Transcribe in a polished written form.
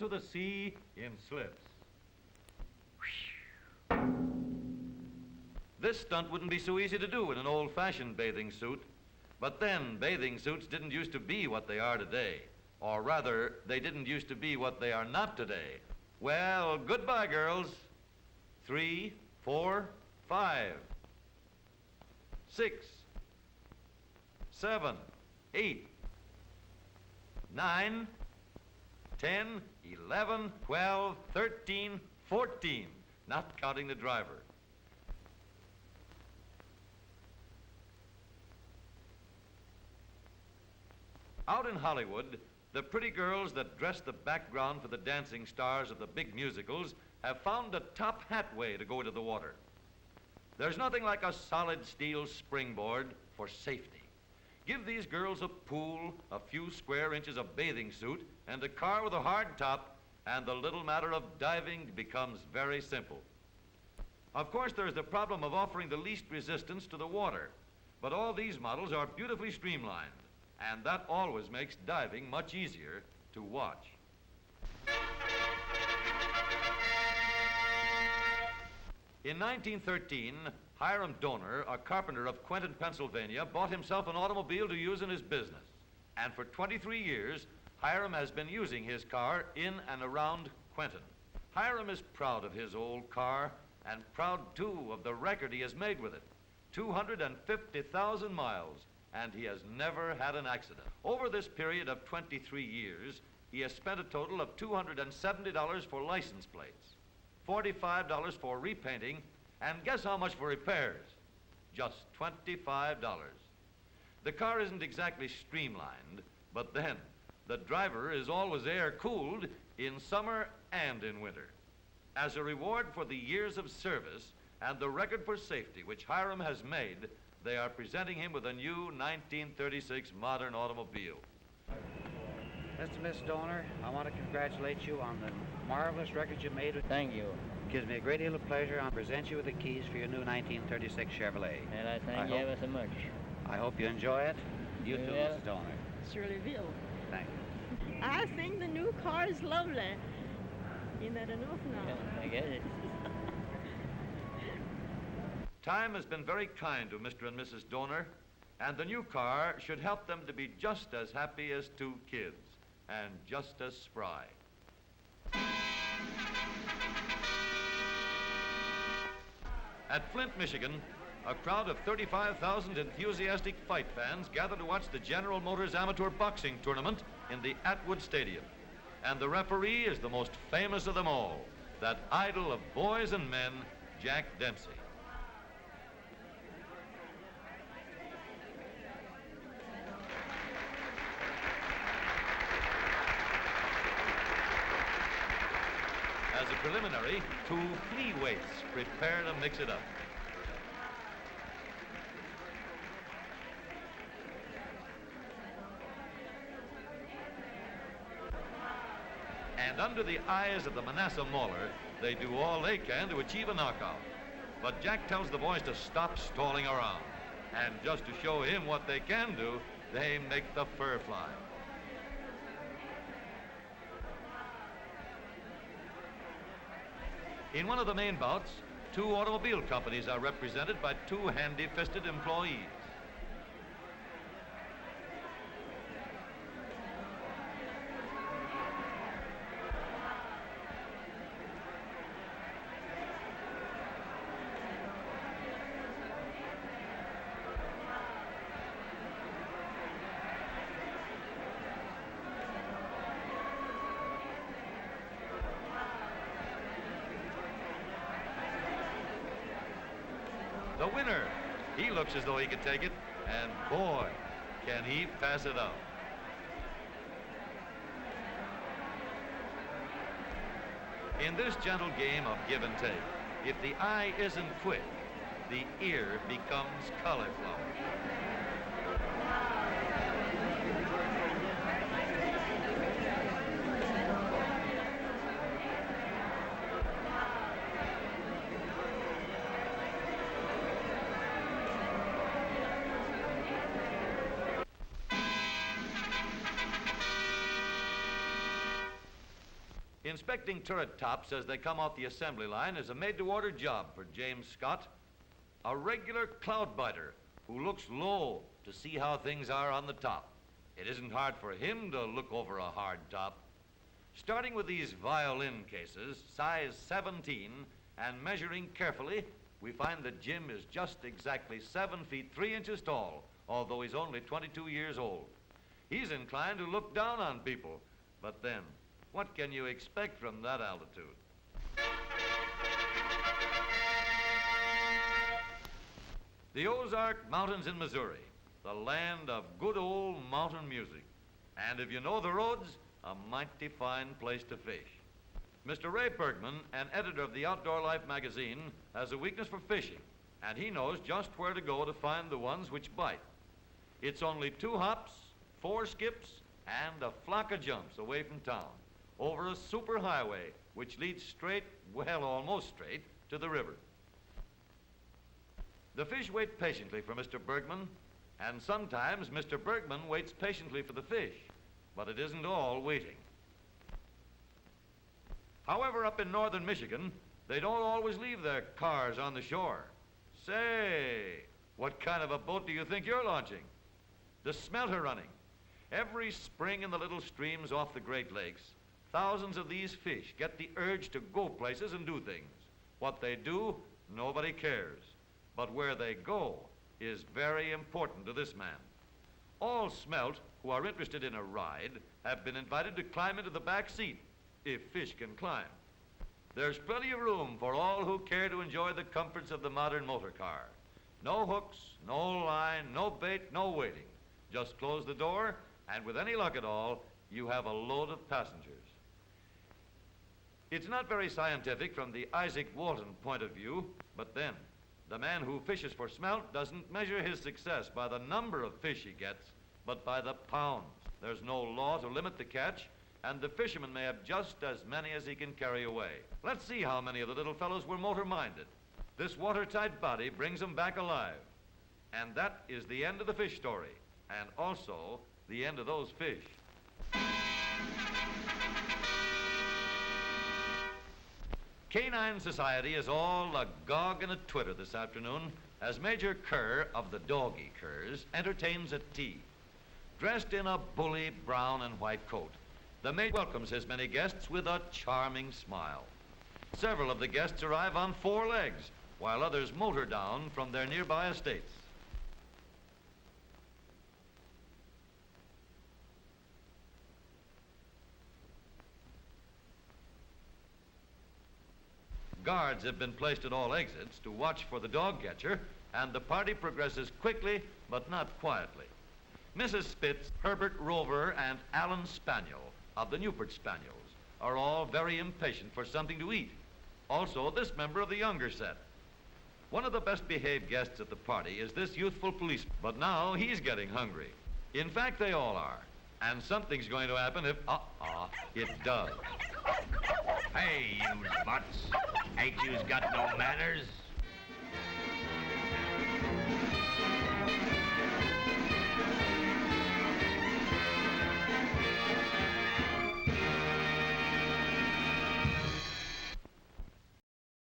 into the sea in slips. This stunt wouldn't be so easy to do in an old-fashioned bathing suit. But then, bathing suits didn't used to be what they are today. Or rather, they didn't used to be what they are not today. Well, goodbye, girls. 3, 4, 5, 6, 7, 8, 9, 10, 11, 12, 13, 14, not counting the driver. Out in Hollywood, the pretty girls that dress the background for the dancing stars of the big musicals have found a top hat way to go to the water. There's nothing like a solid steel springboard for safety. Give these girls a pool, a few square inches of bathing suit, and a car with a hard top, and the little matter of diving becomes very simple. Of course, there's the problem of offering the least resistance to the water, but all these models are beautifully streamlined, and that always makes diving much easier to watch. In 1913, Hiram Donor, a carpenter of Quentin, Pennsylvania, bought himself an automobile to use in his business. And for 23 years, Hiram has been using his car in and around Quentin. Hiram is proud of his old car and proud, too, of the record he has made with it. 250,000 miles, and he has never had an accident. Over this period of 23 years, he has spent a total of $270 for license plates, $45 for repainting, and guess how much for repairs? Just $25. The car isn't exactly streamlined, but then the driver is always air-cooled in summer and in winter. As a reward for the years of service and the record for safety which Hiram has made, they are presenting him with a new 1936 modern automobile. Mr. and Miss Donor, I want to congratulate you on the marvelous record you made. Thank you. It gives me a great deal of pleasure to present you with the keys for your new 1936 Chevrolet. And I thank you ever so much. I hope you enjoy it. You too, Mrs. Donor. Surely will. Thank you. I think the new car is lovely. Isn't that enough now? Yeah, I get it. Time has been very kind to Mr. and Mrs. Donor, and the new car should help them to be just as happy as two kids and just as spry. At Flint, Michigan, a crowd of 35,000 enthusiastic fight fans gather to watch the General Motors Amateur Boxing Tournament in the Atwood Stadium. And the referee is the most famous of them all, that idol of boys and men, Jack Dempsey. As a preliminary, two flea weights prepare to mix it up. And under the eyes of the Manasseh Mauler, they do all they can to achieve a knockout. But Jack tells the boys to stop stalling around. And just to show him what they can do, they make the fur fly. In one of the main bouts, two automobile companies are represented by two handy-fisted employees. The winner, he looks as though he could take it, and boy, can he pass it out. In this gentle game of give and take, if the eye isn't quick, the ear becomes cauliflower. Inspecting turret tops as they come off the assembly line is a made-to-order job for James Scott, a regular cloud biter who looks low to see how things are on the top. It isn't hard for him to look over a hard top. Starting with these violin cases, size 17, and measuring carefully, we find that Jim is just exactly 7 feet 3 inches tall, although he's only 22 years old. He's inclined to look down on people, but then, what can you expect from that altitude? The Ozark Mountains in Missouri, the land of good old mountain music. And if you know the roads, a mighty fine place to fish. Mr. Ray Bergman, an editor of the Outdoor Life magazine, has a weakness for fishing, and he knows just where to go to find the ones which bite. It's only 2 hops, 4 skips, and a flock of jumps away from town, over a superhighway which leads straight, well, almost straight, to the river. The fish wait patiently for Mr. Bergman, and sometimes Mr. Bergman waits patiently for the fish, but it isn't all waiting. However, up in northern Michigan, they don't always leave their cars on the shore. Say, what kind of a boat do you think you're launching? The smelter running. Every spring in the little streams off the Great Lakes, thousands of these fish get the urge to go places and do things. What they do, nobody cares. But where they go is very important to this man. All smelt who are interested in a ride have been invited to climb into the back seat, if fish can climb. There's plenty of room for all who care to enjoy the comforts of the modern motor car. No hooks, no line, no bait, no waiting. Just close the door, and with any luck at all, you have a load of passengers. It's not very scientific from the Isaac Walton point of view, but then, the man who fishes for smelt doesn't measure his success by the number of fish he gets, but by the pounds. There's no law to limit the catch, and the fisherman may have just as many as he can carry away. Let's see how many of the little fellows were motor-minded. This watertight body brings them back alive. And that is the end of the fish story, and also the end of those fish. Canine society is all agog and a twitter this afternoon as Major Kerr of the Doggy Curs entertains at tea. Dressed in a bully brown and white coat, the Major welcomes his many guests with a charming smile. Several of the guests arrive on 4 legs, while others motor down from their nearby estates. Guards have been placed at all exits to watch for the dog catcher, and the party progresses quickly, but not quietly. Mrs. Spitz, Herbert Rover, and Alan Spaniel of the Newport Spaniels are all very impatient for something to eat. Also, this member of the younger set. One of the best behaved guests at the party is this youthful policeman, but now he's getting hungry. In fact, they all are. And something's going to happen if, it does. Hey, you butts. Ain't yous got no manners?